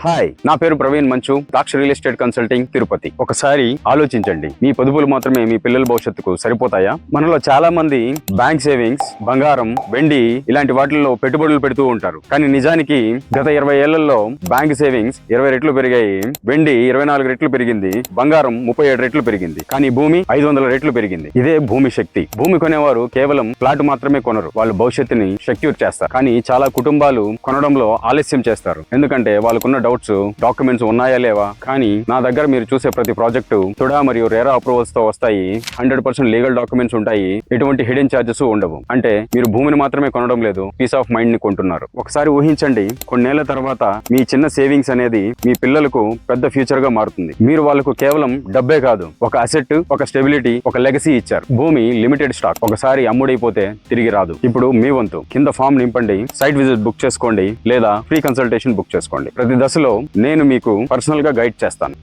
Hi, నా పేరు ప్రవీణ్ మంచు, దాక్ష రియల్ ఎస్టేట్ కన్సల్టింగ్, తిరుపతి. ఒకసారి ఆలోచించండి, మీ పొదుపులు మాత్రమే మీ పిల్లల భవిష్యత్తుకు సరిపోతాయా? మనలో చాలా మంది బ్యాంక్ సేవింగ్స్, బంగారం, వెండి ఇలాంటి వాటిల్లో పెట్టుబడులు పెడుతూ ఉంటారు. కానీ నిజానికి గత 20 ఏళ్లలో బ్యాంక్ సేవింగ్స్ 20 రెట్లు పెరిగాయి, వెండి 24 రెట్లు పెరిగింది, బంగారం 37 రెట్లు పెరిగింది. కానీ భూమి 500 రెట్లు పెరిగింది. ఇదే భూమి శక్తి. భూమి కొనేవారు కేవలం ప్లాట్ మాత్రమే కొనరు, వాళ్ళు భవిష్యత్తుని సెక్యూర్ చేస్తారు. కానీ చాలా కుటుంబాలు కొనడంలో ఆలస్యం చేస్తారు, ఎందుకంటే వాళ్ళకున్న డౌట్స్, డాక్యుమెంట్స్ ఉన్నాయా లేవా. కానీ నా దగ్గర మీరు చూసే ప్రతి ప్రాజెక్టు తుడా మరియు రేరా అప్రూవల్స్ తో వస్తాయి. 100% లీగల్ డాక్యుమెంట్స్ ఉంటాయి. ఎటువంటి హిడెన్ చార్జెస్ ఉండవు. అంటే మీరు భూమిని మాత్రమే కొనడం లేదు, పీస్ ఆఫ్ మైండ్ ని కొంటున్నారు. ఒకసారి ఊహించండి, కొన్నేళ్ల తర్వాత మీ చిన్న సేవింగ్స్ అనేది మీ పిల్లలకు పెద్ద ఫ్యూచర్ గా మారుతుంది. మీరు వాళ్ళకు కేవలం డబ్బే కాదు, ఒక అసెట్, ఒక స్టెబిలిటీ, ఒక లెగసీ ఇచ్చారు. భూమి లిమిటెడ్ స్టాక్, ఒకసారి అమ్ముడైపోతే తిరిగి రాదు. ఇప్పుడు మీ వంతు. కింద ఫామ్ నింపండి, సైట్ విజిట్ బుక్ చేసుకోండి, లేదా ఫ్రీ కన్సల్టేషన్ బుక్ చేసుకోండి. ప్రతి దశలో నేను మీకు పర్సనల్ గా గైడ్ చేస్తాను.